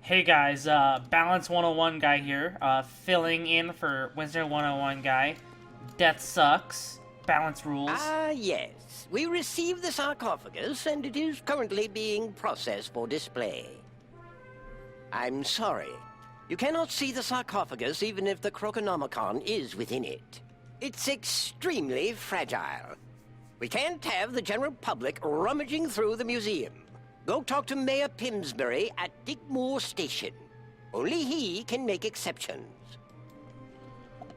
Hey guys, Balance 101 guy here, filling in for Wizard101 guy. Death sucks. Balance rules. Yes. We received the sarcophagus, and it is currently being processed for display. I'm sorry. You cannot see the sarcophagus even if the Croconomicon is within it. It's extremely fragile. We can't have the general public rummaging through the museum. Go talk to Mayor Pimsbury at Dickmore Station. Only he can make exceptions.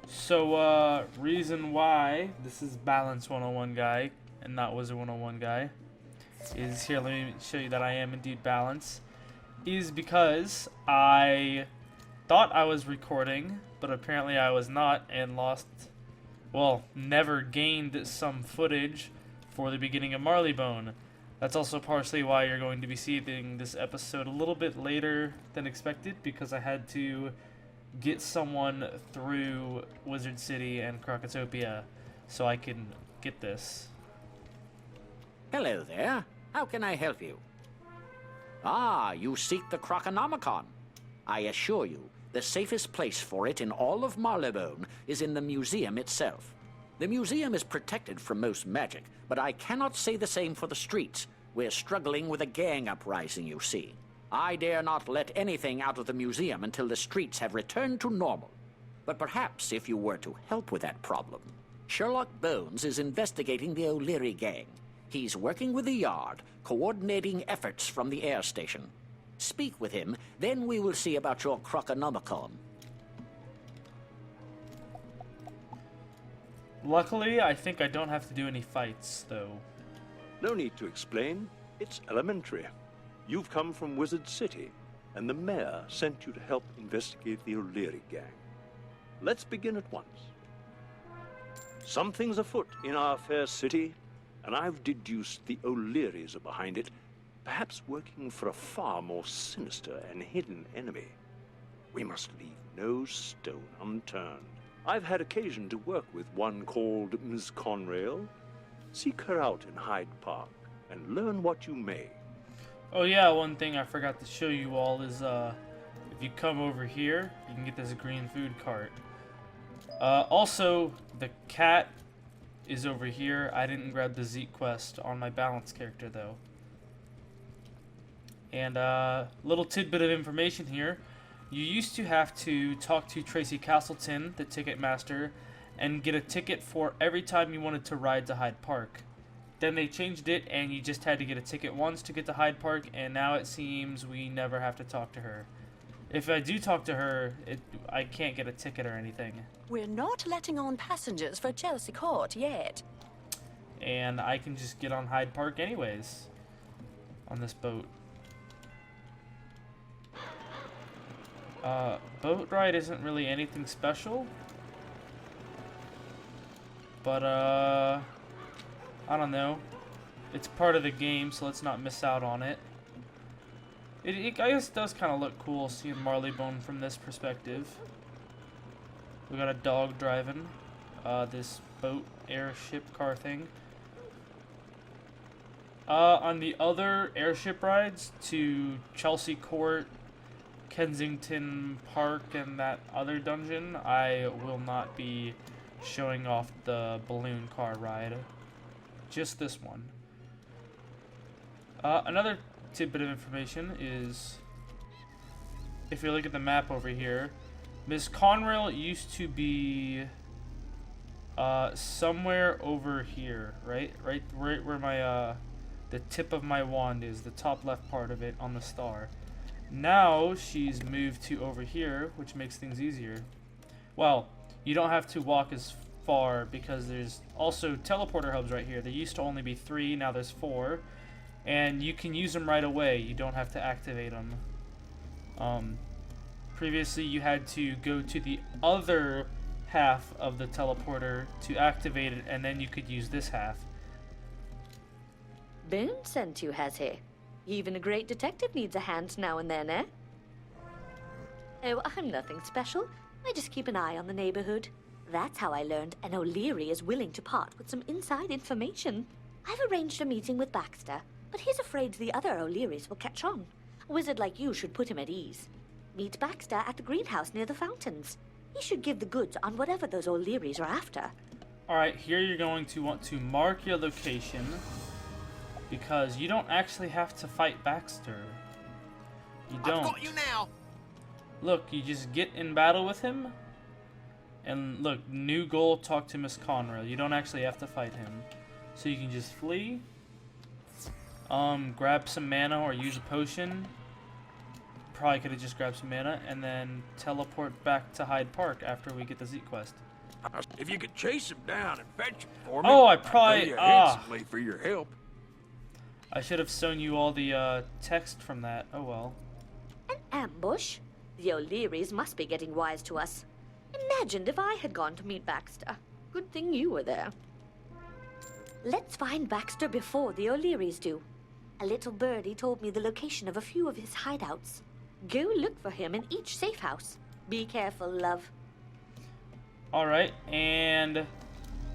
So, reason why this is Balance 101 guy and not Wizard101 guy is here, let me show you that I am indeed Balance, is because I thought I was recording, but apparently I was not, and never gained some footage for the beginning of Marleybone. That's also partially why you're going to be seeing this episode a little bit later than expected, because I had to get someone through Wizard City and Crocotopia so I can get this. Hello there. How can I help you? Ah, you seek the Croconomicon. I assure you, the safest place for it in all of Marleybone is in the museum itself. The museum is protected from most magic, but I cannot say the same for the streets. We're struggling with a gang uprising, you see. I dare not let anything out of the museum until the streets have returned to normal. But perhaps if you were to help with that problem, Sherlock Bones is investigating the O'Leary gang. He's working with the Yard, coordinating efforts from the air station. Speak with him, then we will see about your Croconomicon. Luckily, I think I don't have to do any fights, though. No need to explain. It's elementary. You've come from Wizard City, and the mayor sent you to help investigate the O'Leary gang. Let's begin at once. Something's afoot in our fair city, and I've deduced the O'Learys are behind it, perhaps working for a far more sinister and hidden enemy. We must leave no stone unturned. I've had occasion to work with one called Ms. Conrail. Seek her out in Hyde Park and learn what you may. Oh yeah, one thing I forgot to show you all is if you come over here, you can get this green food cart. Also, the cat is over here. I didn't grab the Zeke quest on my Balance character though. And little tidbit of information here. You used to have to talk to Tracy Castleton, the ticket master, and get a ticket for every time you wanted to ride to Hyde Park. Then they changed it, and you just had to get a ticket once to get to Hyde Park, and now it seems we never have to talk to her. If I do talk to her, I can't get a ticket or anything. We're not letting on passengers for Chelsea Court yet. And I can just get on Hyde Park anyways, on this boat. Boat ride isn't really anything special. But, I don't know. It's part of the game, so let's not miss out on it. It I guess does kind of look cool seeing Marleybone from this perspective. We got a dog driving this boat, airship car thing. On the other airship rides to Chelsea Court, Kensington Park, and that other dungeon, I will not be showing off the balloon car ride. Just this one. Another tidbit of information is, if you look at the map over here, Miss Conrail used to be somewhere over here, right where my the tip of my wand is, the top left part of it on the star. Now she's moved to over here, which makes things easier. Well, you don't have to walk as far because there's also teleporter hubs right here. There used to only be 3, now there's 4. And you can use them right away. You don't have to activate them. Previously you had to go to the other half of the teleporter to activate it, and then you could use this half. Boone sent you, has he? Even a great detective needs a hand now and then, eh? Oh, I'm nothing special. I just keep an eye on the neighborhood. That's how I learned an O'Leary is willing to part with some inside information. I've arranged a meeting with Baxter, but he's afraid the other O'Learys will catch on. A wizard like you should put him at ease. Meet Baxter at the greenhouse near the fountains. He should give the goods on whatever those O'Learys are after. Alright, here you're going to want to mark your location, because you don't actually have to fight Baxter. You don't. I've got you now. Look, you just get in battle with him, and look, new goal, talk to Miss Conrail. You don't actually have to fight him. So you can just flee, grab some mana or use a potion. Probably could have just grabbed some mana, and then teleport back to Hyde Park after we get the Z quest. If you could chase him down and fetch him for me, Oh, I I'd pay probably... you handsomely for your help. I should have shown you all the text from that. Oh well. An ambush? The O'Learys must be getting wise to us. Imagined if I had gone to meet Baxter. Good thing you were there. Let's find Baxter before the O'Learys do. A little birdie told me the location of a few of his hideouts. Go look for him in each safe house. Be careful, love. Alright, and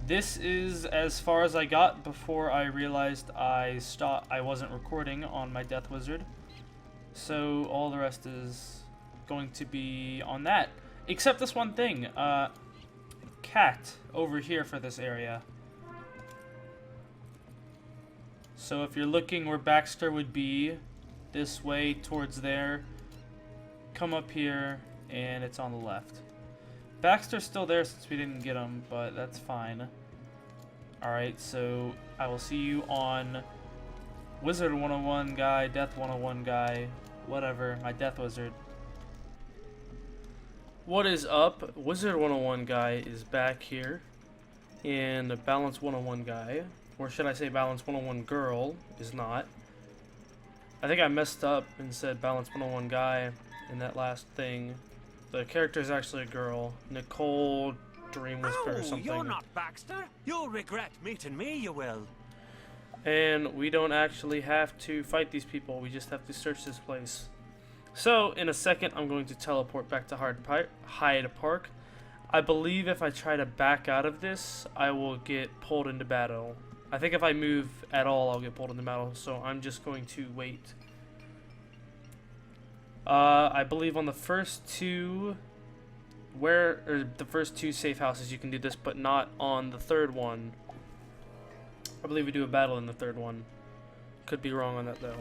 this is as far as I got before I realized I wasn't recording on my Death Wizard. So all the rest is going to be on that. Except this one thing. Cat over here for this area. So if you're looking where Baxter would be, this way towards there, come up here and it's on the left. Baxter's still there since we didn't get him, but that's fine. Alright, so I will see you on Wizard101 guy, Death101 guy, whatever, my Death Wizard. What is up? Wizard101 guy is back here, and Balance101 guy, or should I say Balance101 girl, is not. I think I messed up and said Balance101 guy in that last thing. The character is actually a girl, Nicole Dream Whisper or something. You're not Baxter. You'll regret meeting me, you will. And we don't actually have to fight these people, we just have to search this place. So, in a second, I'm going to teleport back to Hyde Park. I believe if I try to back out of this, I will get pulled into battle. I think if I move at all, I'll get pulled into battle, so I'm just going to wait. I believe on the first two, the first two safe houses you can do this, but not on the third one. I believe we do a battle in the third one. Could be wrong on that though.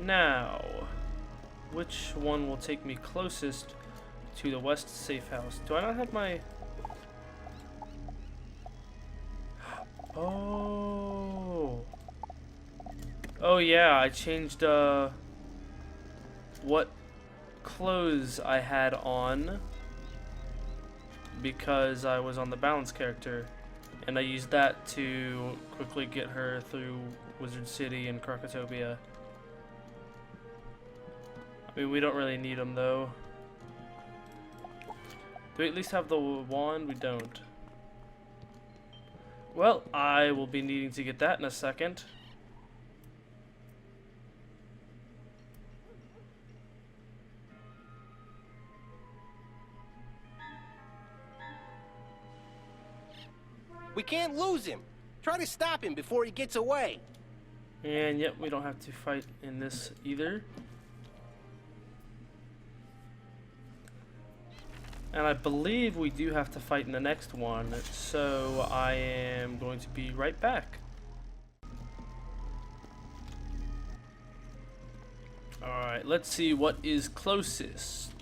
Now, which one will take me closest to the west safe house? Do I not have my... Oh. Oh yeah, I changed what clothes I had on because I was on the balance character, and I used that to quickly get her through Wizard City and Krakatopia. I mean, we don't really need them though. Do we at least have the wand? We don't. Well, I will be needing to get that in a second. We can't lose him. Try to stop him before he gets away. And yet, we don't have to fight in this either. And I believe we do have to fight in the next one, so I am going to be right back. Alright, let's see what is closest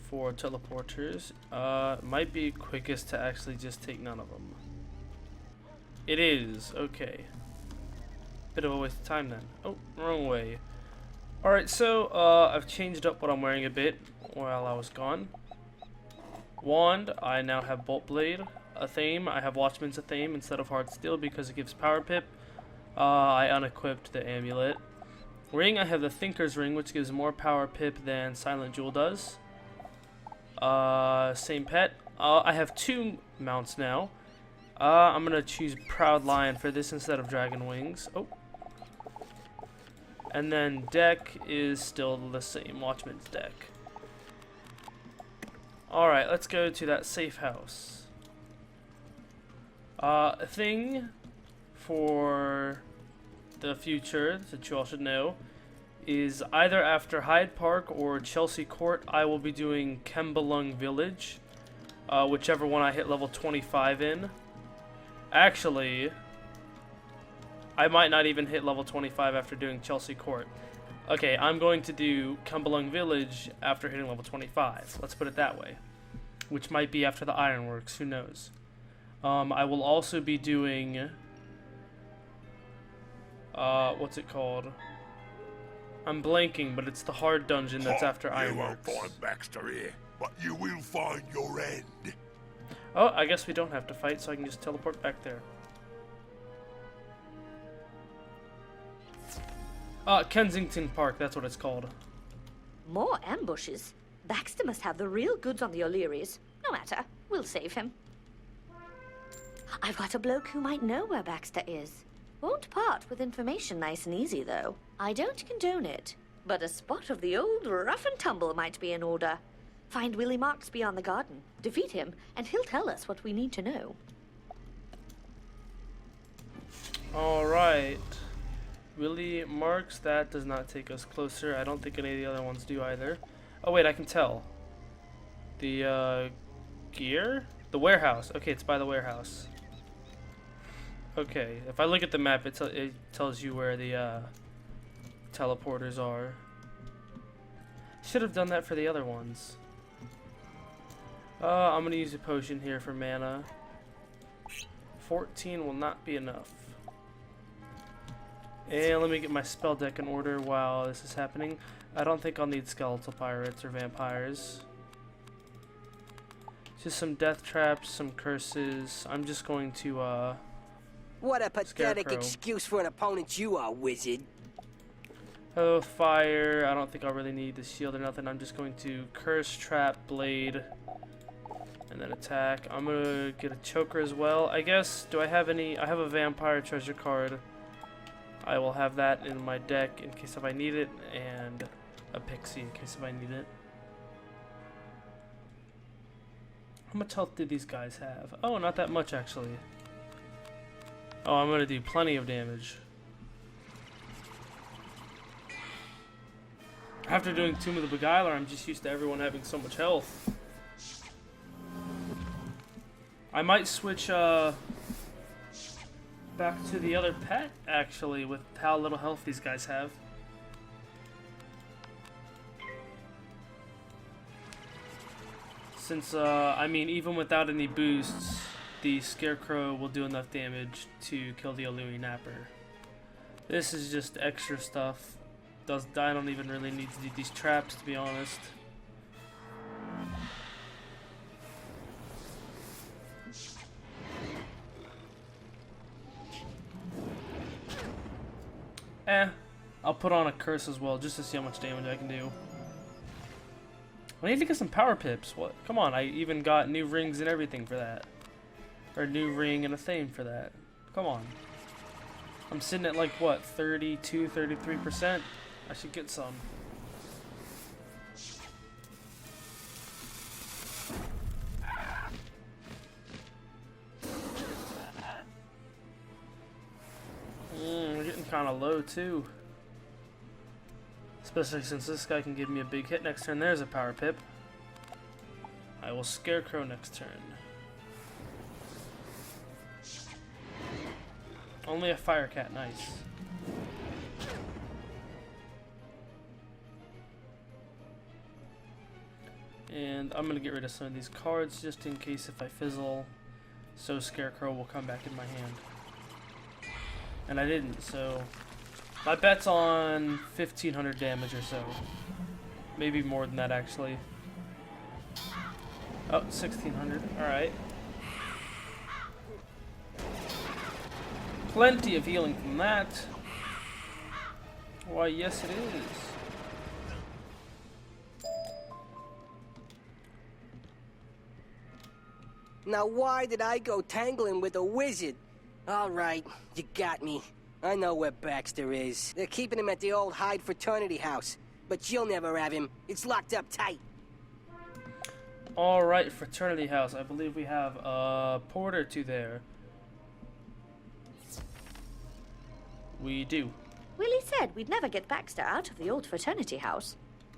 for teleporters. Might be quickest to actually just take none of them. It is, okay. Bit of a waste of time then. Oh, wrong way. Alright, so I've changed up what I'm wearing a bit while I was gone. Wand, I now have Bolt Blade. A theme, I have Watchman's a theme instead of Hard Steel because it gives Power Pip. I unequipped the amulet. Ring, I have the Thinker's Ring, which gives more Power Pip than Silent Jewel does. Same pet. I have two mounts now. I'm gonna choose Proud Lion for this instead of Dragon Wings. Oh. And then deck is still the same, Watchman's deck. Alright, let's go to that safe house. A thing for the future, that you all should know, is either after Hyde Park or Chelsea Court, I will be doing Kembalung Village, whichever one I hit level 25 in. Actually, I might not even hit level 25 after doing Chelsea Court. Okay, I'm going to do Kembalung Village after hitting level 25. Let's put it that way. Which might be after the Ironworks, who knows. I will also be doing... what's it called? I'm blanking, but it's the hard dungeon that's after Ironworks. You won't find Baxter here, but you will find your end. Oh, I guess we don't have to fight, so I can just teleport back there. Kensington Park, that's what it's called. More ambushes? Baxter must have the real goods on the O'Learys. No matter, we'll save him. I've got a bloke who might know where Baxter is. Won't part with information nice and easy, though. I don't condone it, but a spot of the old rough and tumble might be in order. Find Willie Marks beyond the garden, defeat him, and he'll tell us what we need to know. Alright. Willie Marks, that does not take us closer. I don't think any of the other ones do either. Oh wait, I can tell. The, gear? The warehouse. Okay, it's by the warehouse. Okay, if I look at the map, it tells you where the, teleporters are. Should have done that for the other ones. I'm gonna use a potion here for mana. 14 will not be enough. And let me get my spell deck in order while this is happening. I don't think I'll need skeletal pirates or vampires. Just some death traps, some curses. I'm just going to, What a pathetic Scarecrow. excuse for an opponent you are, Wizard. Oh, fire. I don't think I'll really need the shield or nothing. I'm just going to curse, trap, blade, and then attack. I'm gonna get a choker as well. I guess, do I have any? I have a vampire treasure card. I will have that in my deck in case if I need it, and a pixie in case if I need it. How much health do these guys have? Oh, not that much actually. Oh, I'm gonna do plenty of damage. After doing Tomb of the Beguiler, I'm just used to everyone having so much health. I might switch back to the other pet, actually, with how little health these guys have. Since, I mean, even without any boosts, the Scarecrow will do enough damage to kill the Elui Napper. This is just extra stuff. I don't even really need to do these traps, to be honest. I'll put on a curse as well, just to see how much damage I can do. I need to get some power pips. What? Come on, I even got new rings and everything for that. Or a new ring and a thing for that. Come on. I'm sitting at like, what, 32, 33%? I should get some. We're getting kind of low too. Especially since this guy can give me a big hit next turn. There's a power pip. I will Scarecrow next turn. Only a fire cat, nice. And I'm gonna get rid of some of these cards just in case if I fizzle, so Scarecrow will come back in my hand. And I didn't, so my bet's on 1500 damage or so. Maybe more than that actually. Oh, 1600, alright. Plenty of healing from that. Why, yes it is. Now why did I go tangling with a wizard? All right, you got me. I know where Baxter is. They're keeping him at the old Hyde fraternity house. But you'll never have him. It's locked up tight. Alright, fraternity house. I believe we have a port or two there. we do. Willie said we'd never get Baxter out of the old fraternity house.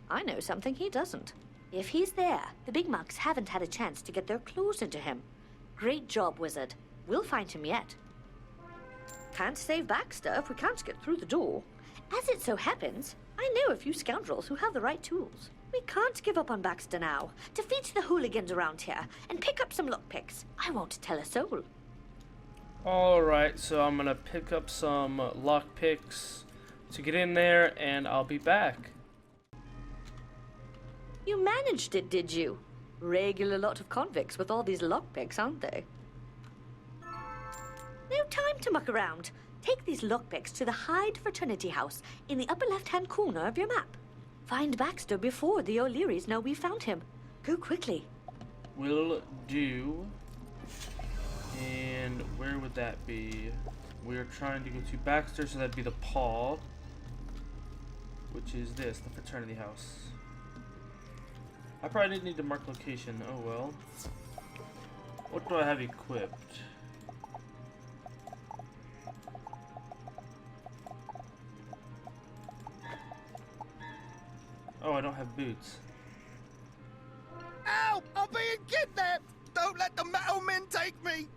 I know something he doesn't. If he's there, the big mugs haven't had a chance to get their claws into him. Great job, Wizard. We'll find him yet. Can't save Baxter if we can't get through the door. As it so happens, I know a few scoundrels who have the right tools. We can't give up on Baxter now. Defeat the hooligans around here and pick up some lockpicks. I won't tell a soul. Alright, so I'm gonna pick up some lockpicks to get in there, and I'll be back. You managed it, did you? Regular lot of convicts with all these lockpicks, aren't they? No time to muck around. Take these lockpicks to the Hyde fraternity house in the upper left-hand corner of your map. Find Baxter before the O'Learys know we found him. Go quickly. Will do. And where would that be? We're trying to go to Baxter, so that'd be the Paw, which is this, the fraternity house. I probably didn't need to mark location. Oh well. What do I have equipped? Oh, I don't have boots. Ow! I'm being kidnapped! Don't let the metal men take me!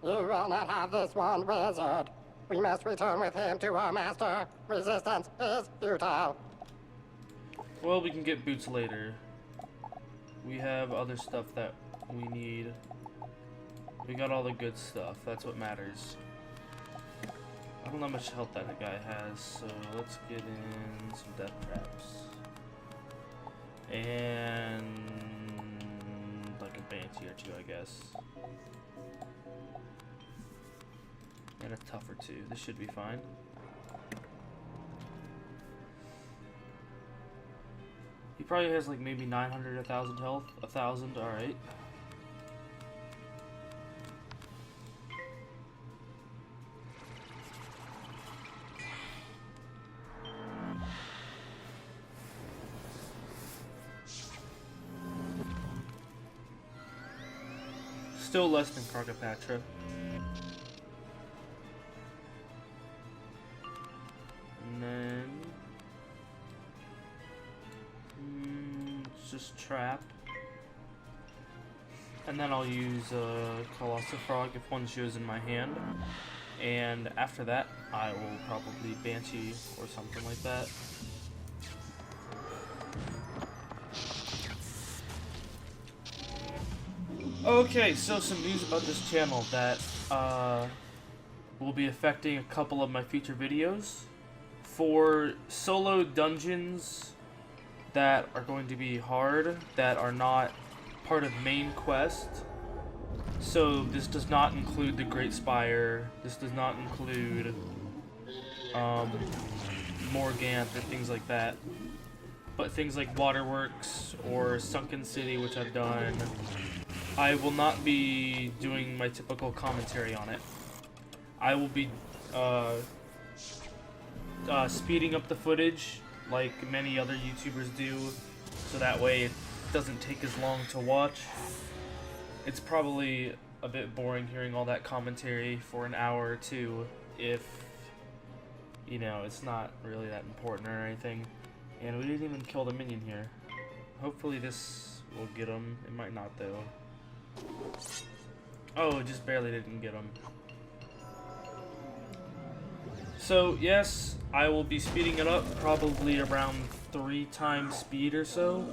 You will not have this one, Wizard. We must return with him to our master. Resistance is futile. Well, we can get boots later. We have other stuff that we need. We got all the good stuff. That's what matters. I don't know how much health that guy has, so let's get in some death traps. And like a Banshee or two, I guess. And a tough or two. This should be fine. He probably has like maybe 900, 1,000 health. 1,000, alright. Still less than Carcopatra. And then just trap. And then I'll use Colossal Frog if one shows in my hand. And after that, I will probably Banshee or something like that. Okay, so some news about this channel that will be affecting a couple of my future videos. For solo dungeons that are going to be hard, that are not part of main quest. So this does not include the Great Spire, this does not include Morganth or things like that. But things like Waterworks or Sunken City, which I've done, I will not be doing my typical commentary on it. I will be speeding up the footage like many other YouTubers do, so that way it doesn't take as long to watch. It's probably a bit boring hearing all that commentary for an hour or two if, you know, it's not really that important or anything. And we didn't even kill the minion here. Hopefully this will get him. It might not though. Oh, it just barely didn't get him. So yes, I will be speeding it up, probably around 3 times speed or so.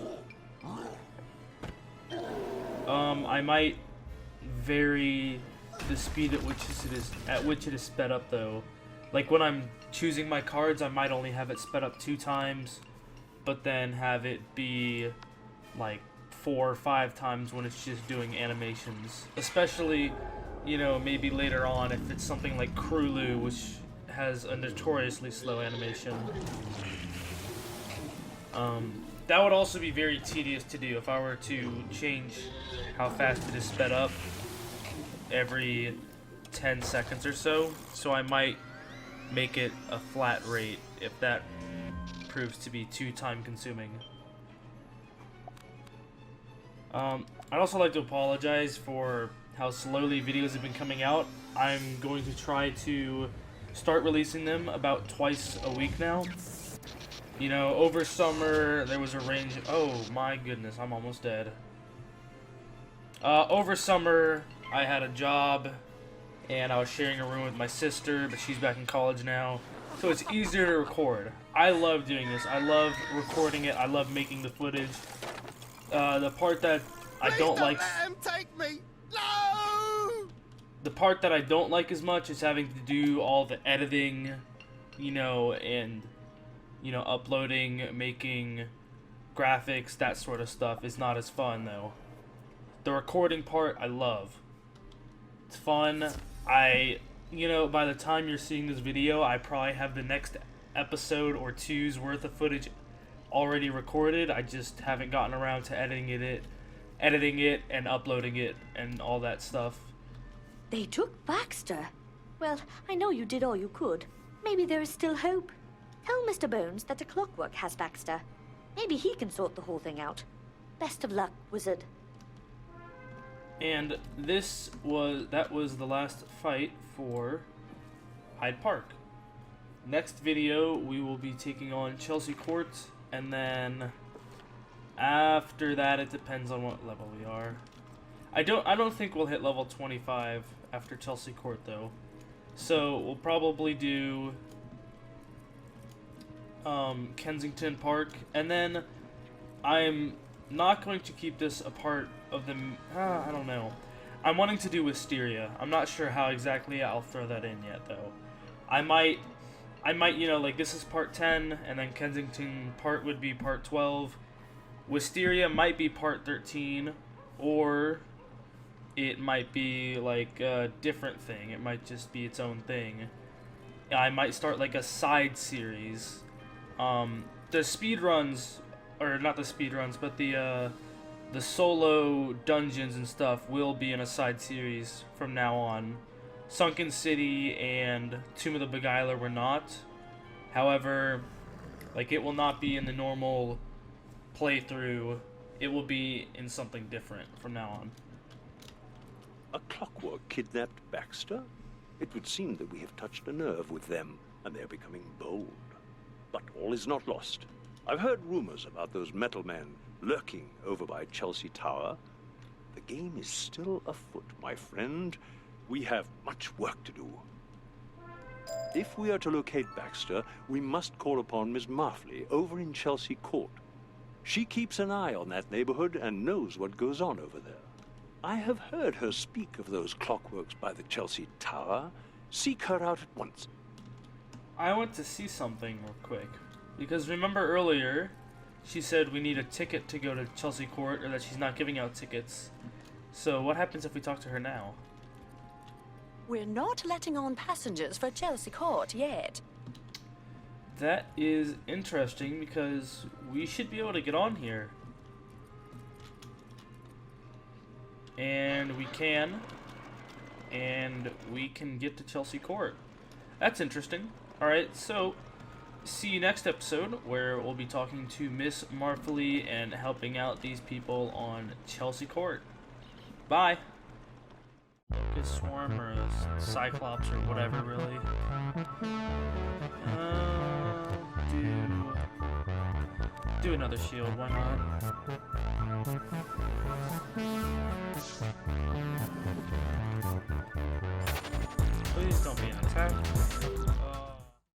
I might vary the speed at which it is sped up though. Like when I'm choosing my cards, I might only have it sped up 2 times, but then have it be like 4 or 5 times when it's just doing animations. Especially, you know, maybe later on if it's something like Krulu, which has a notoriously slow animation. That would also be very tedious to do if I were to change how fast it is sped up every 10 seconds or so. So I might make it a flat rate if that proves to be too time consuming. I'd also like to apologize for how slowly videos have been coming out. I'm going to try to start releasing them about twice a week now. You know, over summer, there was a range... Oh, my goodness, I'm almost dead. Over summer, I had a job, and I was sharing a room with my sister, but she's back in college now. So it's easier to record. I love doing this. I love recording it. I love making the footage. The part that I don't like... Let him take me! No! The part that I don't like as much is having to do all the editing, you know, and, you know, uploading, making graphics, that sort of stuff is not as fun, though. The recording part, I love. It's fun. You know, by the time you're seeing this video, I probably have the next episode or two's worth of footage already recorded. I just haven't gotten around to editing it and uploading it and all that stuff. They took Baxter. Well, I know you did all you could. Maybe there is still hope. Tell Mr. Bones that the clockwork has Baxter. Maybe he can sort the whole thing out. Best of luck, Wizard. And that was the last fight for Hyde Park. Next video, we will be taking on Chelsea Court, and then after that, it depends on what level we are. I don't think we'll hit level 25 after Chelsea Court, though. So we'll probably do Kensington Park, and then I'm not going to keep this a part of the... I don't know. I'm wanting to do Wisteria. I'm not sure how exactly I'll throw that in yet, though. I might, you know, like, this is part 10, and then Kensington Park would be part 12. Wisteria might be part 13, or it might be, like, a different thing. It might just be its own thing. I might start, like, a side series. The speedruns... Or not the speedruns, but the solo dungeons and stuff will be in a side series from now on. Sunken City and Tomb of the Beguiler were not. However, like, it will not be in the normal playthrough. It will be in something different from now on. A clockwork kidnapped Baxter? It would seem that we have touched a nerve with them, and they're becoming bold. But all is not lost. I've heard rumors about those metal men lurking over by Chelsea Tower. The game is still afoot, my friend. We have much work to do. If we are to locate Baxter, we must call upon Miss Marfley over in Chelsea Court. She keeps an eye on that neighborhood and knows what goes on over there. I have heard her speak of those clockworks by the Chelsea Tower. Seek her out at once. I want to see something real quick. Because remember earlier, she said we need a ticket to go to Chelsea Court, or that she's not giving out tickets. So what happens if we talk to her now? We're not letting on passengers for Chelsea Court yet. That is interesting, because we should be able to get on here. And we can. And we can get to Chelsea Court. That's interesting. Alright, so... see you next episode, where we'll be talking to Miss Marfley and helping out these people on Chelsea Court. Bye! Locust Swarm or a Cyclops or whatever, really. Do another shield, why not? Please don't be an attack.